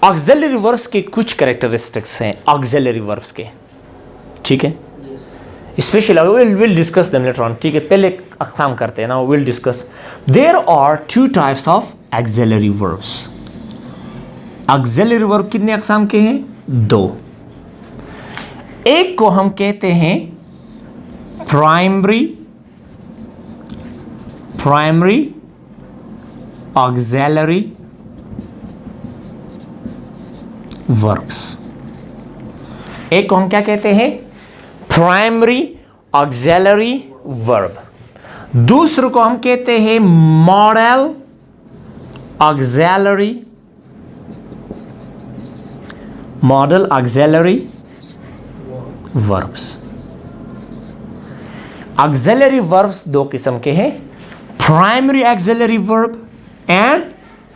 Auxiliary verbs के कुछ characteristics हैं ऑक्सिलरी वर्ब्स के, ठीक है, specially will discuss them later on, ठीक है, पहले अक़साम करते हैं ना, will discuss. There are two types of auxiliary verbs. Auxiliary verb कितने अक़साम के हैं? दो। एक को हम कहते हैं प्राइमरी ऑक्सिलरी वर्ब्स। एक को हम क्या कहते हैं? Primary auxiliary verb. दूसरे को हम कहते हैं model auxiliary verbs. Auxiliary verbs दो किस्म के हैं, primary auxiliary verb and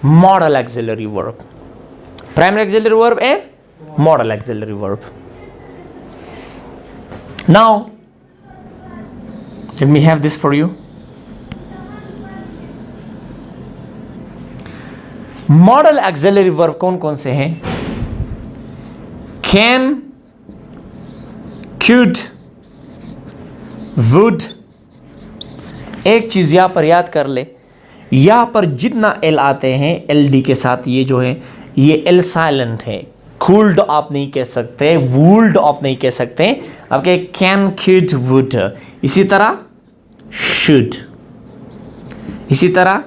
model auxiliary verb. Primary auxiliary verb and model auxiliary verb. Now, let me have this for you. Modal auxiliary verb कौन कौन से हैं? Can, could, would। एक चीज यहां पर याद कर ले, यहां पर जितना एल आते हैं एल डी के साथ, ये जो है ये एल साइलेंट है। कूल्ड आप नहीं कह सकते, वुल्ड आप नहीं कह सकते, आपके कैन, कुड, वुड। इसी तरह शुड, इसी तरह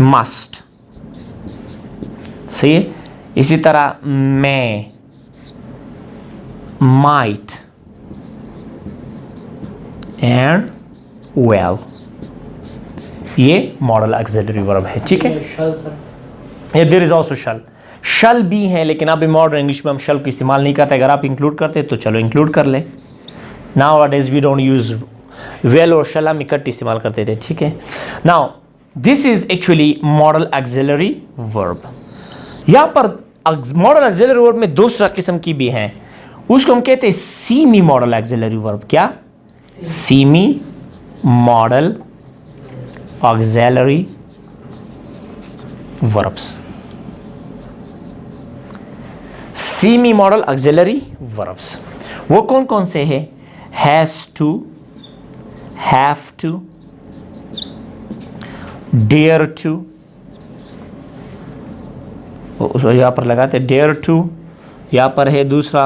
मस्ट, सही है, इसी तरह may, might एंड well। ये मॉडल ऑक्सिलरी वर्ब है, ठीक है। देयर इज ऑल्सो शल भी है, लेकिन अभी मॉडर्न इंग्लिश में हम शल को इस्तेमाल नहीं करते। अगर आप इंक्लूड करते तो चलो इंक्लूड कर ले। Now days we don't use will और शल, हम इकट्ठे इस्तेमाल करते थे, ठीक है। Now this is actually modal auxiliary verb. यहाँ पर मॉडल ऑक्सिलरी वर्ब में दूसरा किस्म की भी है, उसको हम कहते हैं सीमी मॉडल ऑक्सिलरी वर्ब। क्या? Semi modal auxiliary verbs. Semi modal auxiliary verbs वो कौन कौन से हैं? Has to, have to, dare to, यहां पर लगाते डेयर टू, यहां पर है दूसरा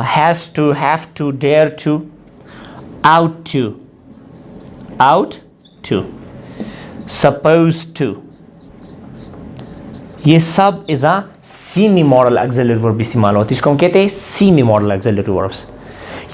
has to, have to, dare to, ought to, suppose to. ये सब is a semi modal auxiliary verb इस्तेमाल होती है, इसको हम कहते हैं सीमी मॉडल ऑक्सिलरी वर्ब्स।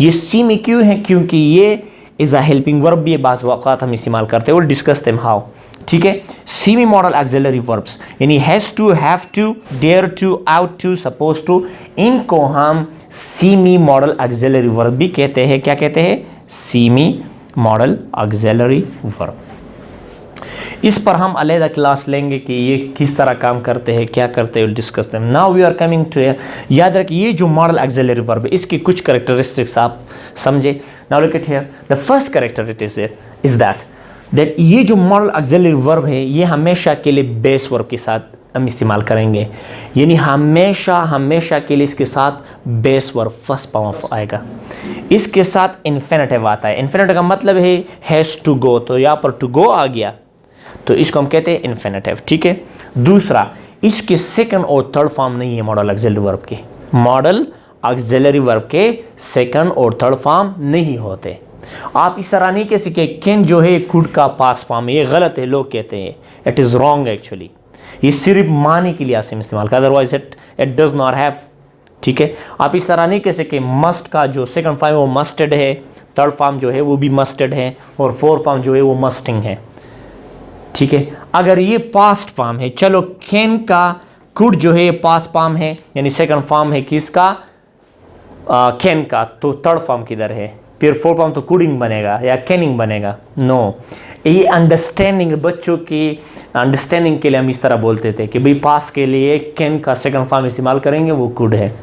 ये सीमी क्यों है? क्योंकि ये इज अ हेल्पिंग वर्ब भी बाज़ वक़ात हम इस्तेमाल करते हैं, विल डिस्कस देम हाउ, ठीक है। सीमी मॉडल ऑक्सिलरी वर्ब्स यानी has to, have to, dare to, ought to, suppose to, इनको हम सीमी मॉडल ऑक्सिलरी वर्ब भी कहते हैं। क्या कहते हैं? Semi modal auxiliary verb. इस पर हम अलग क्लास लेंगे कि ये किस तरह काम करते हैं, क्या करते हैं, discuss them. Now we are coming to, याद रखिए ये जो मॉडल ऑक्सिलरी वर्ब है इसकी कुछ कैरेक्टरिस्टिक्स आप समझे। Now look at here, the first characteristic is that ये जो मॉडल ऑक्सिलरी वर्ब है ये हमेशा के लिए बेस वर्ब के साथ हम इस्तेमाल करेंगे, यानी हमेशा के लिए इसके साथ बेस वर्ब फर्स्ट फॉर्म आएगा। इसके साथ इन्फिनेटिव आता है। इन्फिनेटिव का मतलब है हैज टू गो, तो यहाँ पर टू गो आ गया तो इसको हम कहते हैं इन्फिनेटिव, ठीक है। दूसरा, इसके सेकंड और थर्ड फॉर्म नहीं है मॉडल ऑक्सिलरी वर्ब के। मॉडल ऑक्सिलरी वर्ब के सेकंड और थर्ड फॉर्म नहीं होते। आप इस तरह नहीं कह सकते कैन जो है कुड का पास फॉर्म है, ये गलत है, लोग कहते हैं, इट इज़ रॉन्ग एक्चुअली। ये सिर्फ माने के लिए आप इस्तेमाल कर, otherwise it does not have, ठीक है। आप इस तरह नहीं कह सकते मस्ट का जो सेकंड फॉर्म है वो मस्टर्ड है, थर्ड फॉर्म जो है वो भी मस्टर्ड है, और फोर्थ फॉर्म जो है वो मस्टिंग है, ठीक है। अगर ये पास्ट फॉर्म है, चलो कैन का कुड जो है पास्ट फॉर्म है, यानी सेकंड फॉर्म है किसका? कैन का, तो थर्ड फॉर्म किधर है? फिर फोर्थ फॉर्म तो कुडिंग बनेगा या कैनिंग बनेगा। नो, ये अंडरस्टैंडिंग, बच्चों की अंडरस्टैंडिंग के लिए हम इस तरह बोलते थे कि भाई पास के लिए कैन का सेकंड फॉर्म इस्तेमाल करेंगे, वो कुड है,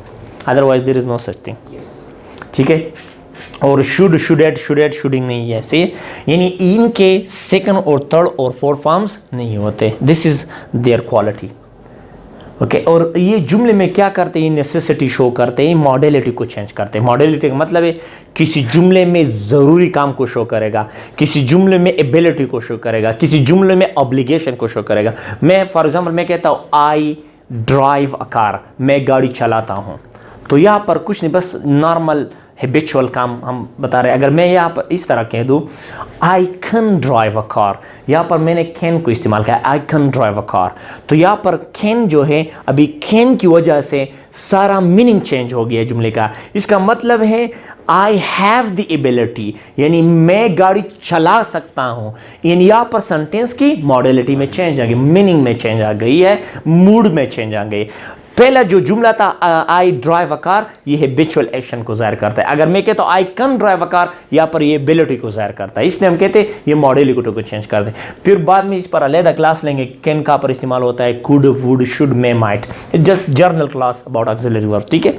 otherwise there is no such thing, ठीक है। और शुड, शुडिंग नहीं है, ऐसे यानी इनके सेकंड और थर्ड और फोर्थ फॉर्म्स नहीं होते। This is there quality, okay और ये जुमले में क्या करते हैं, नेसेसिटी शो करते हैं, मॉडलिटी को चेंज करते हैं। मॉडलिटी का मतलब है किसी जुमले में ज़रूरी काम को शो करेगा, किसी जुमले में एबिलिटी को शो करेगा, किसी जुमले में ऑब्लिगेशन को शो करेगा। मैं फॉर एग्जांपल मैं कहता हूँ आई ड्राइव अ कार, मैं गाड़ी चलाता हूँ, तो यहाँ पर कुछ नहीं, बस नॉर्मल हैबिचुअल काम हम बता रहे हैं। अगर मैं यहाँ पर इस तरह कह दूँ I can drive a car, यहाँ पर मैंने कैन को इस्तेमाल किया, I can drive a car, तो यहाँ पर कैन जो है अभी कैन की वजह से सारा मीनिंग चेंज हो गया जुमले का। इसका मतलब है आई हैव द एबिलिटी, यानी मैं गाड़ी चला सकता हूँ। यानी यहाँ पर सेंटेंस की मॉडलिटी में चेंज आ गई, मीनिंग में चेंज आ गई है, मूड में चेंज आ गई। पहला जो जुमला था आई ड्राइव अ कार, ये हैबिचुअल एक्शन को जाहिर करता है। अगर मैं कहता हूँ I can drive a car, यहाँ पर ये एबिलिटी को जाहिर करता है, इसलिए हम कहते हैं ये मॉडलिटी को चेंज करते हैं। फिर बाद में इस पर अलग क्लास लेंगे, कैन का पर इस्तेमाल होता है could, would, should, may, might, just journal class about auxiliary verb, ठीक है।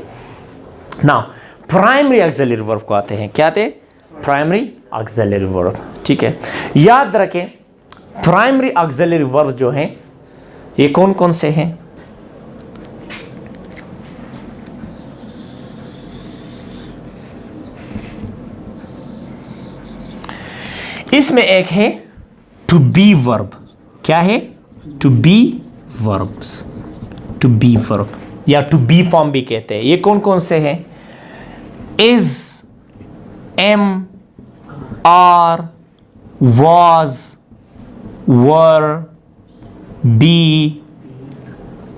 नाउ प्राइमरी ऑक्सिलरी वर्ब को आते हैं, क्या आते हैं, प्राइमरी ऑक्सिलरी वर्ब, ठीक है। याद रखें प्राइमरी ऑक्सिलरी वर्ब जो हैं ये कौन कौन से हैं, इसमें एक है टू बी वर्ब, क्या है, to be verbs, to be verb या टू बी फॉर्म भी कहते हैं। ये कौन कौन से हैं, is, am, are, was, were, be,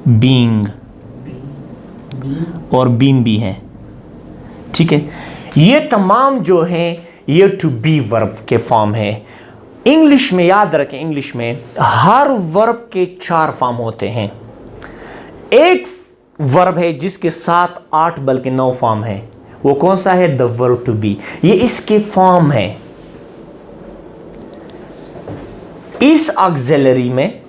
being और बीन भी हैं, ठीक है। ये तमाम जो हैं ये टू बी वर्ब के फॉर्म है। इंग्लिश में याद रखें, इंग्लिश में हर वर्ब के 4 फॉर्म होते हैं। एक वर्ब है जिसके 7, 8 बल्कि 9 फॉर्म है, वो कौन सा है, द वर्ब टू बी, ये इसके फॉर्म है। इस ऑक्सिलरी में,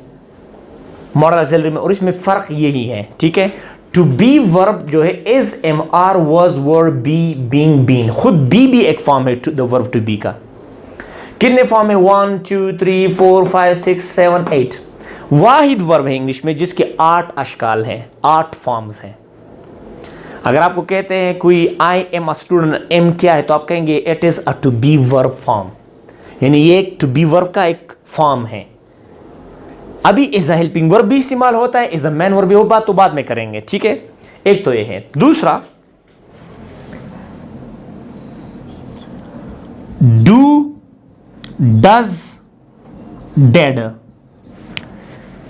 मॉडल ऑक्सिलरी में और इसमें फर्क यही है, ठीक है। टू बी वर्ब जो है is, am, are, was, were, be, being, been, खुद बी भी एक फॉर्म है द वर्ब टू बी का। कितने फॉर्म है, 1 2 3 4 5 6 7 8, वाहिद वर्ब है इंग्लिश में जिसके 8 अशकाल हैं, 8 फॉर्म्स हैं। अगर आपको कहते हैं कोई I am a student, am क्या है, तो आप कहेंगे it is a to be verb form, यानी ये एक टू बी वर्ब का एक फॉर्म है। अभी इज अ हेल्पिंग वर्ब भी इस्तेमाल होता है, इज अ मैन वर्ब भी, वो बात तो बाद में करेंगे, ठीक है। एक तो ये है। दूसरा डू, डज, डेड,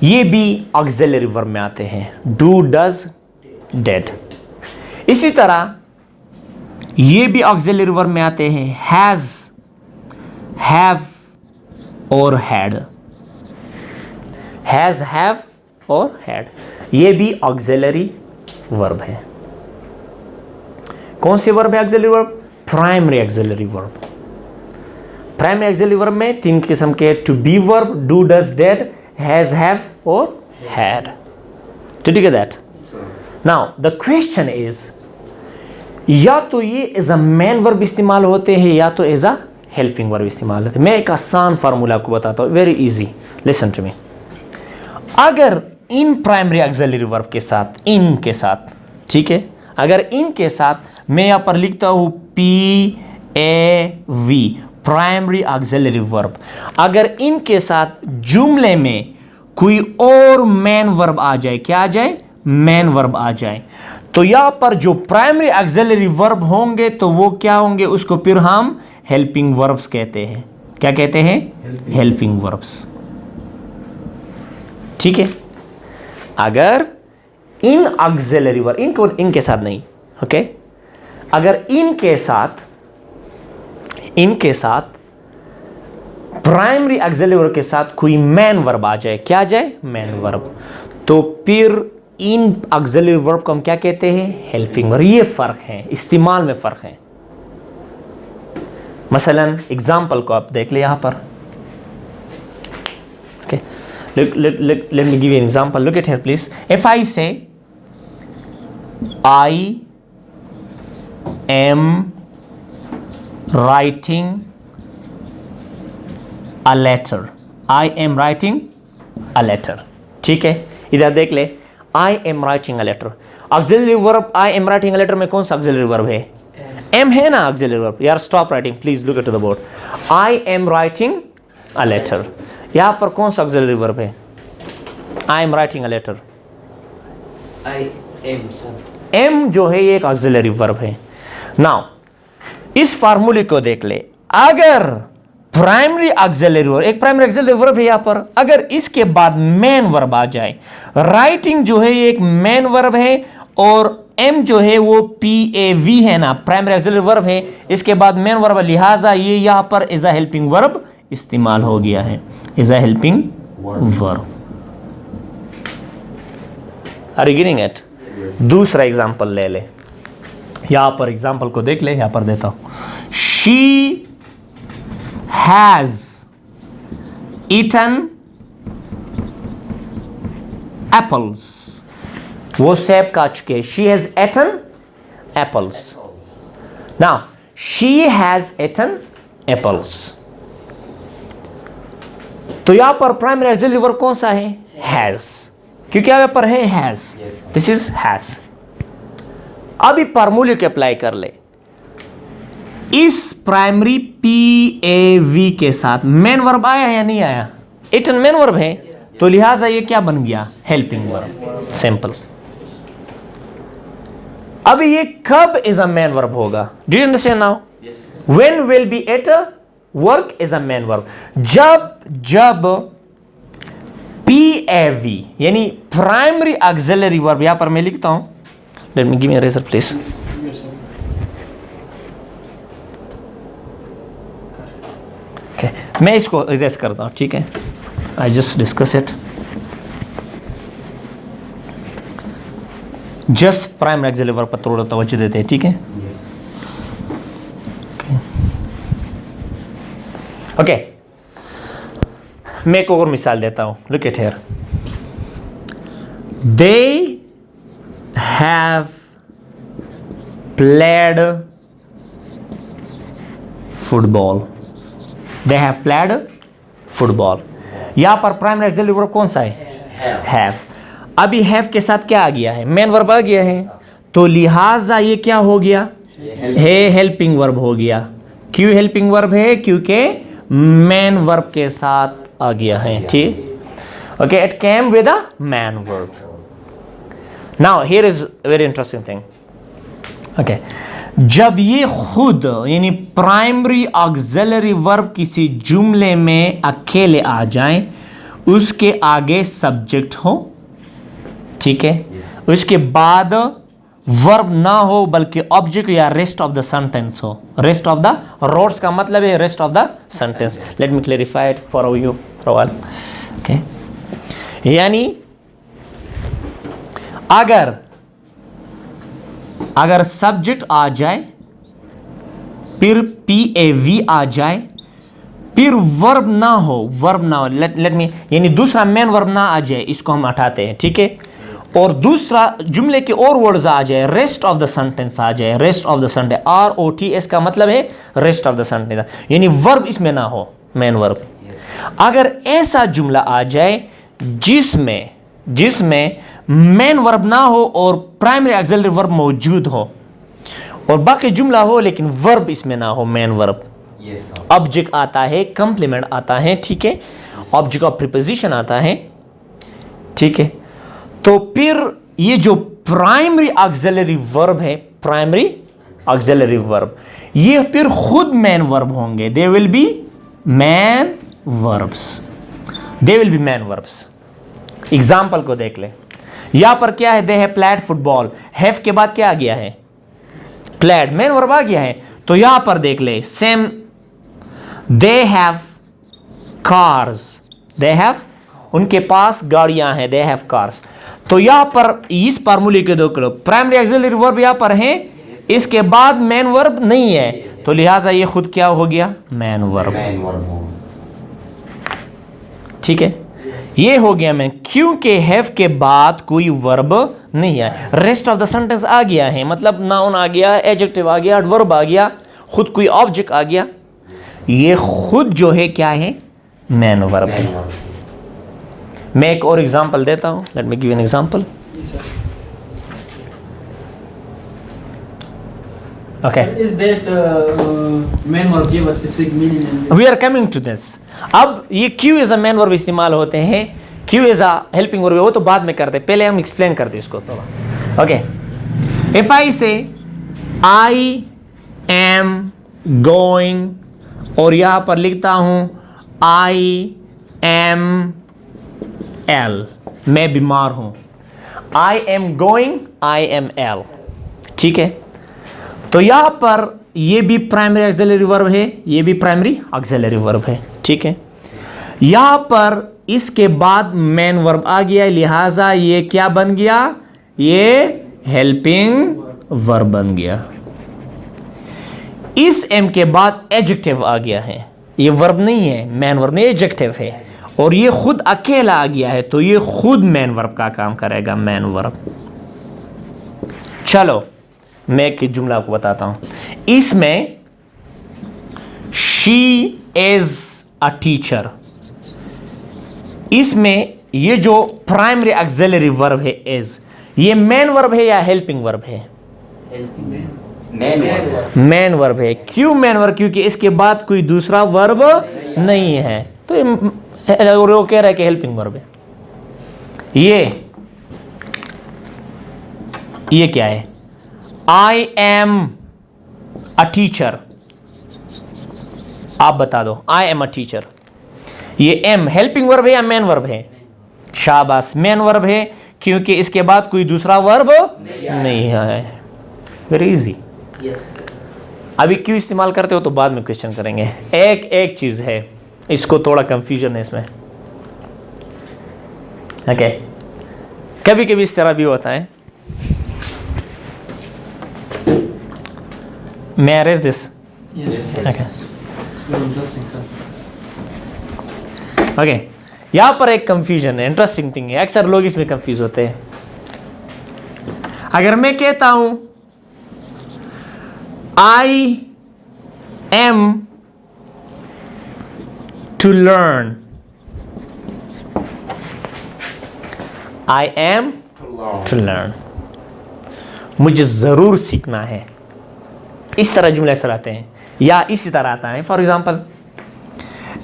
ये भी ऑक्सिलरी वर्ब में आते हैं, डू, डज, डेड। इसी तरह ये भी ऑक्सिलरी वर्ब में आते हैं, हैज, हैव और हैड, हैज, हैव और हैड, ये भी ऑक्सिलरी वर्ब है। कौन सी वर्ब है auxiliary verb, primary auxiliary verb. Primary auxiliary verb में 3 किस्म के, to be verb, do, does, did, has, have और had. Did you get that? Now the question is, या तो ये एज अ मैन वर्ब इस्तेमाल होते हैं या तो एज अ हेल्पिंग वर्ब इस्तेमाल होते हैं। मैं एक आसान फार्मूला आपको बताता हूँ, very easy, listen to me. अगर इन प्राइमरी ऑक्सिलरी वर्ब के साथ, इन के साथ, ठीक है, अगर इन के साथ मैं यहाँ पर लिखता हूँ PAV, प्राइमरी ऑक्सिलरी वर्ब, अगर इनके साथ जुमले में कोई और मैन वर्ब आ जाए, क्या आ जाए, मैन वर्ब आ जाए, तो यहां पर जो प्राइमरी ऑक्सिलरी वर्ब होंगे तो वो क्या होंगे, उसको फिर हम हेल्पिंग वर्ब्स कहते हैं। क्या कहते हैं, हेल्पिंग वर्ब्स, ठीक है। अगर इन ऑक्सिलरी वर्ब, इनको इनके साथ नहीं, ओके, अगर इनके साथ प्राइमरी ऑक्सिलरी वर्ब के साथ कोई मैन वर्ब आ जाए, क्या आ जाए, मैन वर्ब, तो फिर इन ऑक्सिलरी वर्ब को हम क्या कहते हैं, हेल्पिंग वर्ब। ये फर्क है, इस्तेमाल में फर्क है। मसलन एग्जांपल को आप देख ले यहां पर, okay, let me give you an example. Look at here please. If I say I am writing a letter, I am writing a letter, ठीक है। इधर देख ले, I am writing a letter. Auxiliary verb I am writing a letter में कौन सा auxiliary verb है? Am है ना ऑक्सिलरी वर्ब। यार stop writing please, look at the board. I am writing a letter, यहां पर कौन सा ऑक्सिलरी वर्ब है? I am writing a letter. I am sir. Am जो है ये एक ऑक्सिलरी वर्ब है। नाउ इस फार्मूले को देख ले, अगर प्राइमरी ऑक्सिलरी वर्ब, एक प्राइमरी ऑक्सिलरी वर्ब है यहां पर, अगर इसके बाद मेन वर्ब आ जाए, राइटिंग जो है ये एक मेन वर्ब है और एम जो है वो PAV है ना, प्राइमरी ऑक्सिलरी वर्ब है, इसके बाद मेन वर्ब, लिहाजा ये यहां पर इज अ हेल्पिंग वर्ब इस्तेमाल हो गया है, is a helping verb. Are you getting it? दूसरा एग्जांपल ले ले, यहां पर एग्जांपल को देख ले, यहां पर देता हूं। शी हैज ईटन एप्पल्स, वो सेब खा चुके हैं। She has Eton apples. Now she has Eton apples, तो यहां पर प्राइमरी ऑक्सिलरी वर्ब कौन सा है? हैज, क्योंकि यहां पर है हैज, दिस इज हैज। अभी फार्मूले के अप्लाई कर ले, इस प्राइमरी PAV के साथ मेन वर्ब आया या नहीं आया? इटन मेन वर्ब है, तो लिहाजा ये क्या बन गया? Helping verb. सिंपल। अभी ये कब इज अ मेन वर्ब होगा? Do you understand now? When will be it work is a main verb? जब PAV यानी प्राइमरी ऑक्सिलरी वर्ब, यहां पर मैं लिखता हूं, let me give me eraser please. मैं इसको इरेज करता हूं, ठीक है? I just discuss it. Just primary auxiliary verb पर थोड़ा तवज्जो देते हैं, ठीक है? ओके, मैं एक और मिसाल देता हूं, look at here. They have played football, they have played football. यहां पर प्राइमरी ऑक्सिलरी वर्ब कौन सा है? हैव। अभी हैव के साथ क्या आ गया है? मेन वर्ब आ गया है, तो लिहाजा ये क्या हो गया? है हेल्पिंग वर्ब हो गया। क्यों हेल्पिंग वर्ब है? क्योंकि मेन वर्ब के साथ आ गया है, ठीक? Okay, it came with a main verb. Now here is very interesting thing. Okay, जब ये खुद यानी प्राइमरी ऑक्सिलरी वर्ब किसी जुमले में अकेले आ जाए, उसके आगे सब्जेक्ट हो, ठीक है, उसके बाद वर्ब ना हो बल्कि ऑब्जेक्ट या रेस्ट ऑफ द सेंटेंस हो। रेस्ट ऑफ द रोड्स का मतलब है rest of the sentence. Let me clarify it for you Rawal. Okay, यानी अगर सब्जेक्ट आ जाए, फिर PAV आ जाए, फिर वर्ब ना हो, लेट मी यानी दूसरा मेन वर्ब ना आ जाए, इसको हम हटाते हैं, ठीक है? और दूसरा जुमले के और वर्ड्स आ जाए, रेस्ट ऑफ द सेंटेंस आ जाए, rest of the sentence, ROTS का मतलब है रेस्ट ऑफ द सेंटेंस, यानी वर्ब इसमें ना हो, मेन वर्ब। अगर ऐसा जुमला आ जाए जिसमें मेन वर्ब ना हो और प्राइमरी ऑक्सिलरी वर्ब मौजूद हो, और बाकी जुमला हो लेकिन वर्ब इसमें ना हो, मेन वर्ब, ऑब्जेक्ट आता है, कंप्लीमेंट आता है, ठीक है, ऑब्जेक्ट ऑफ प्रीपोजिशन आता है, ठीक है, तो फिर ये जो प्राइमरी ऑक्सिलरी वर्ब है, प्राइमरी ऑक्सिलरी वर्ब, ये फिर खुद मेन वर्ब होंगे। They will be man verbs, they will be man verbs. Example को देख ले, यहां पर क्या है? They have played football, have के बाद क्या आ गया है? प्लेड, मेन वर्ब आ गया है। तो यहां पर देख ले, same, they have cars, they have, उनके पास गाड़ियां हैं, दे हैव कार्स। तो यहां पर इस फार्मूले के दो प्राइमरी ऑक्सिलरी वर्ब यहां पर है, इसके बाद मेन वर्ब नहीं है, तो लिहाजा ये खुद क्या हो गया? मेन वर्ब, ठीक है? ये हो गया मैं, क्योंकि हैव के बाद कोई वर्ब नहीं है, रेस्ट ऑफ द सेंटेंस आ गया है, मतलब नाउन आ गया, एडजेक्टिव आ गया, वर्ब आ गया, खुद कोई ऑब्जेक्ट आ गया, ये खुद जो है क्या है? मेन वर्ब है। मैं एक और एग्जांपल देता हूं, let me give an example. Okay. Is that main verb give a specific meaning? And we are coming to this. अब ये Q as a main verb इस्तेमाल होते हैं, Q as a helping verb, वो तो बाद में करते हैं, पहले हम एक्सप्लेन करते हैं इसको थोड़ा. ओके, इफ आई से आई एम गोइंग और यहां पर लिखता हूं आई एम एल, मैं बीमार हूं. I am going, I am L. ठीक है, तो यहां पर ये भी प्राइमरी ऑक्सिलरी वर्ब है, ये भी प्राइमरी ऑक्सिलरी वर्ब है. ठीक है, यहां पर इसके बाद मेन वर्ब आ गया, लिहाजा ये क्या बन गया, ये हेल्पिंग वर्ब बन गया. इस एम के बाद एडजेक्टिव आ गया है, ये वर्ब नहीं है, मेन वर्ब नहीं, एडजेक्टिव है, और ये खुद अकेला आ गया है, तो ये खुद मेन वर्ब का काम करेगा, मेन वर्ब. चलो मैं एक जुमला आपको बताता हूं. इसमें शी इज अ टीचर, इसमें ये जो प्राइमरी ऑक्सिलरी वर्ब है इज, ये मेन वर्ब है या हेल्पिंग वर्ब है? मेन वर्ब है. क्यों मेन वर्ब? क्योंकि इसके बाद कोई दूसरा वर्ब नहीं है, तो वो कह रहा है कि हेल्पिंग वर्ब है. ये क्या है? I am a teacher. आप बता दो, आई एम अ टीचर. ये एम हेल्पिंग वर्ब है या मेन वर्ब है? शाबाश, मेन वर्ब है, क्योंकि इसके बाद कोई दूसरा वर्ब नहीं है. Very easy. अभी क्यों इस्तेमाल करते हो तो बाद में क्वेश्चन करेंगे. एक चीज है, इसको थोड़ा कंफ्यूजन है इसमें. ओके, कभी कभी इस तरह भी होता है. May I erase this? yes. Okay. Very interesting, sir. Okay. यहाँ पर एक कंफ्यूजन है, इंटरेस्टिंग थिंग है, अक्सर लोग इसमें कंफ्यूज होते हैं. अगर मैं कहता हूं I am to learn, I am to learn, मुझे जरूर सीखना है. इस तरह जुमले अक्सर आते हैं, या इसी तरह आता है. For example,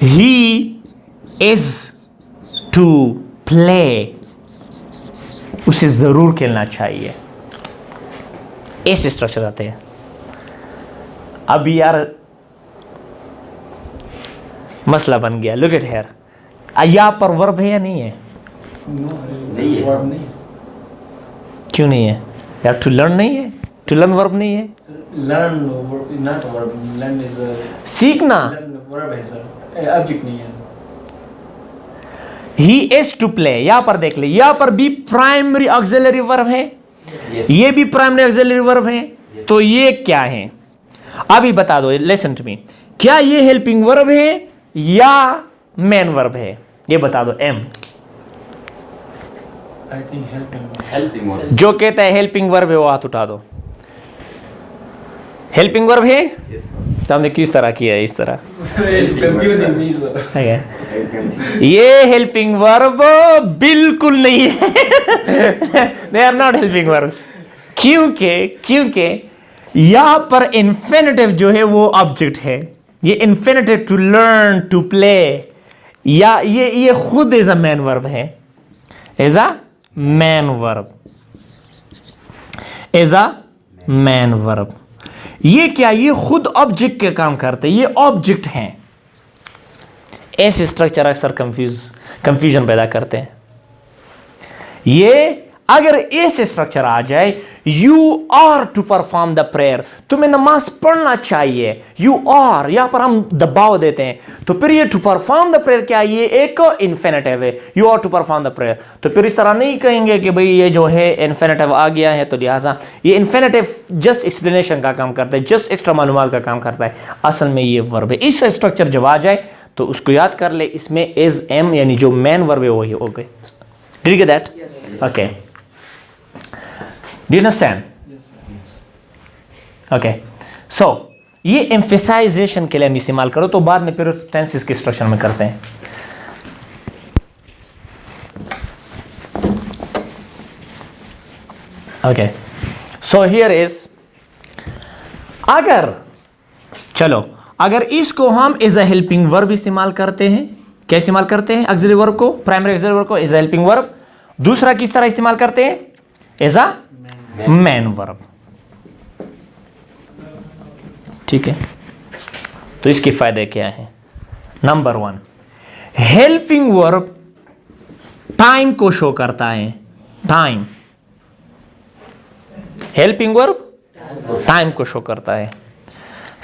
he is to play, उसे जरूर खेलना चाहिए. ऐसे स्ट्रक्चर आते हैं. अब यार मसला बन गया. लुक एट हियर, यहाँ पर वर्ब है या नहीं है? Verb नहीं है. क्यों नहीं है यार? टू लर्न नहीं है? टू लर्न वर्ब नहीं है? Learn verb is not a verb. Learn is a सीखना. learn verb है sir. Object नहीं है. ही इज टू प्ले, यहां पर देख ले, यहां पर भी प्राइमरी ऑक्सिलरी वर्ब है, ये भी प्राइमरी ऑक्सिलरी वर्ब है. तो ये क्या है? अभी बता दो, लिसन टू मी, क्या ये हेल्पिंग वर्ब है या मेन वर्ब है? ये बता दो. Am I think helping verb. जो कहता है हेल्पिंग वर्ब है वो हाथ उठा दो. हेल्पिंग वर्ब है? तो हमने किस तरह किया है? इस तरह. Confusing me, sir. ये हेल्पिंग वर्ब बिल्कुल नहीं है. They are not helping verbs. क्योंकि यहां पर इन्फिनिटिव जो है वो ऑब्जेक्ट है. ये infinitive to learn, to play, या ये खुद इज अ मैन वर्ब है. Is a main verb, is a main verb. ये क्या? ये खुद ऑब्जेक्ट के काम करते हैं, ये ऑब्जेक्ट हैं. ऐसे स्ट्रक्चर अक्सर कंफ्यूजन पैदा करते हैं. ये अगर ऐसे स्ट्रक्चर आ जाए, you are to perform the prayer, तुम्हें नमाज पढ़ना चाहिए, यू आर, यहां पर हम दबाव देते हैं, तो फिर ये टू परफॉर्म द प्रेयर क्या? ये एक इन्फिनिटिव है, you are to perform the prayer. तो फिर इस तरह नहीं कहेंगे कि भाई ये जो है इन्फिनिटिव आ गया है, तो लिहाजा ये इन्फिनिटिव जस्ट एक्सप्लेनेशन का काम करता है, जस्ट एक्स्ट्रा मालूमात का काम करता है. असल में ये वर्ब है. इस स्ट्रक्चर जब आ जाए तो उसको याद कर ले, इसमें इज एम यानी जो मेन वर्ब है वही हो गए. Did you get that? Okay, do you understand? Okay, so ये एम्फेसाइजेशन के लिए हम इस्तेमाल करो, तो बाद में फिर टेंसेस के स्ट्रक्चर में करते हैं. ओके, सो हियर इज, अगर इसको हम एज अ हेल्पिंग वर्ब इस्तेमाल करते हैं, क्या इस्तेमाल करते हैं? ऑक्सिलरी वर्ब को, प्राइमरी ऑक्सिलरी वर्ब को एज अ हेल्पिंग वर्ब। दूसरा किस तरह इस्तेमाल करते हैं? As a main verb. ठीक है, तो इसके फायदे क्या है? नंबर 1, हेल्पिंग वर्ब टाइम को शो करता है। टाइम, हेल्पिंग वर्ब टाइम को शो करता है।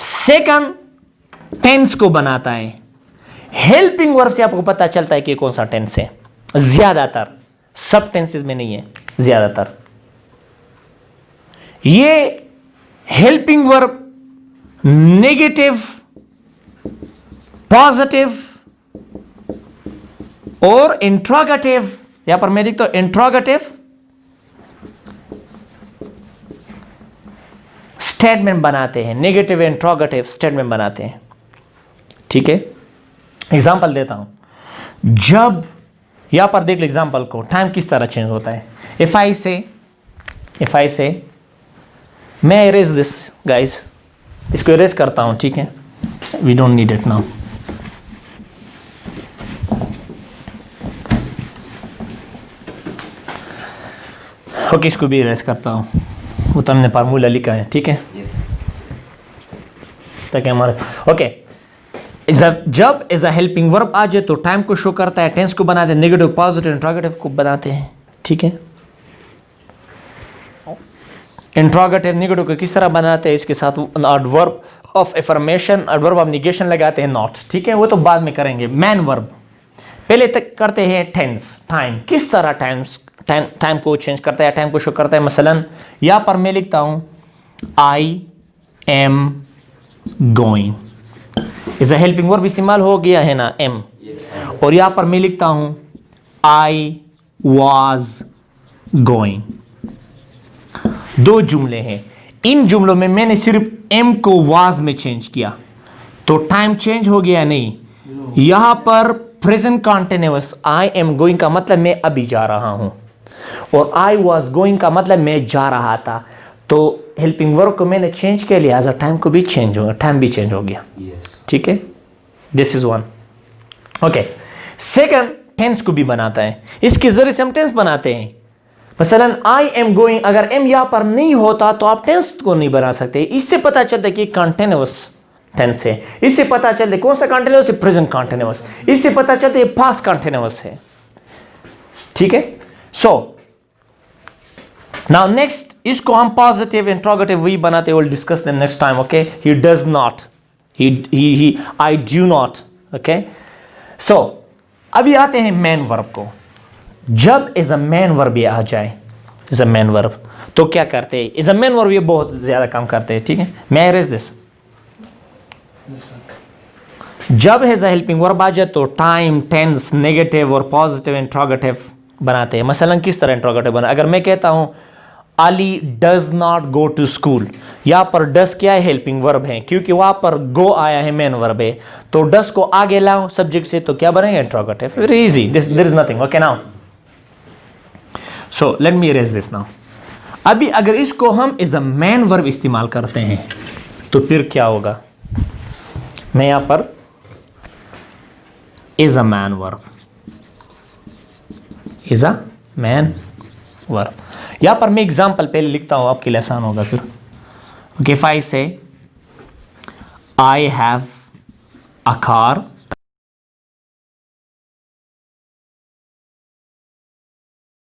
सेकंड, टेंस को बनाता है। हेल्पिंग वर्ब से आपको पता चलता है कि कौन सा टेंस है, ज्यादातर, सब टेंसेस में नहीं है, ज्यादातर। ये हेल्पिंग वर्ब नेगेटिव, पॉजिटिव और इंट्रोगेटिव, यहां पर मैं लिखता हूं इंट्रोगेटिव स्टेटमेंट बनाते हैं, नेगेटिव इंट्रोगेटिव स्टेटमेंट बनाते हैं। ठीक है, एग्जांपल देता हूं। जब यहां पर देख लो एग्जांपल को, टाइम किस तरह चेंज होता है। इफ आई से मैं इरेज दिस गाइस, इसको इरेज करता हूं। ठीक है, we don't need it now. Okay, इसको भी इरेज करता हूं, वो तो हमने फार्मूला लिखा है। ठीक है, ताकि हमारे ओके, जब एज अ हेल्पिंग वर्ब आ जाए तो टाइम को शो करता है, टेंस को बनाते हैं, नेगेटिव, पॉजिटिव, इंट्रोगेटिव को बनाते हैं। ठीक है, इंट्रोगेटिव नेगेटिव को किस तरह बनाते हैं? इसके साथ adverb of affirmation, adverb of negation लगाते हैं, नॉट। ठीक है, वो तो बाद में करेंगे। मैन वर्ब पहले तक करते हैं। टेंस, टाइम किस तरह टाइम को चेंज करता है, टाइम को शो करता है। मसलन यहां पर मैं लिखता हूं I am going, is a helping verb इस्तेमाल हो गया है ना, एम। और यहां पर मैं लिखता हूं आई वॉज गोइंग। दो जुमले हैं, इन जुमलों में मैंने सिर्फ एम को वाज में चेंज किया, तो टाइम चेंज हो गया नहीं। यहां पर present continuous, I am going का मतलब मैं अभी जा रहा हूं, और आई वॉज गोइंग का मतलब मैं जा रहा था। तो हेल्पिंग वर्ब को मैंने चेंज किया, लिहाजा टाइम को भी चेंज होगा, टाइम भी चेंज हो गया। ठीक है, this is one. Okay, second, tense को भी बनाता है। इसके जरिए से हम टेंस बनाते हैं। मसलन आई एम गोइंग, अगर एम यहां पर नहीं होता तो आप टेंस को नहीं बना सकते। इससे पता चलता है कि कंटिन्यूअस टेंस है। इससे पता चलता है कौन सा कंटिन्यूअस है, प्रेजेंट कंटिन्यूअस। इससे पता चलता है पास्ट कंटिन्यूअस है। ठीक है, सो नाउ नेक्स्ट, इसको हम पॉजिटिव इंट्रोगेटिव वही बनाते, will discuss them next time. Okay, he does not, he I do not. Okay, so अभी आते हैं मैन वर्ब को। जब एज अ मैन वर्ब ये आ जाए, एज अ मैन वर्ब, तो क्या करते हैं? एज अ मैन वर्ब ये बहुत ज्यादा काम करते हैं। ठीक है, मैं इरेज दिस। जब एज अ हेल्पिंग वर्ब आ जाए तो टाइम, टेंस, नेगेटिव और पॉजिटिव इंट्रोगेटिव बनाते हैं। मसलन किस तरह इंट्रोगेटिव बना? अगर मैं कहता हूं Ali does not go to school, यहां पर डस क्या है? हेल्पिंग वर्ब है, क्योंकि वहां पर गो आया है, मैन वर्ब है। तो डस को आगे लाओ सब्जेक्ट से, तो क्या बनेगा? Interrogative. Very easy, this there is nothing. Okay, now so let me erase this now. अभी अगर इसको हम एज अ मैन वर्ब इस्तेमाल करते हैं तो फिर क्या होगा? मैं यहां पर is a main verb, is a main verb, यहां पर मैं एग्जांपल पहले लिखता हूं, आपके लिए आसान होगा फिर। ओके, इफ आई से आई हैव अ कार,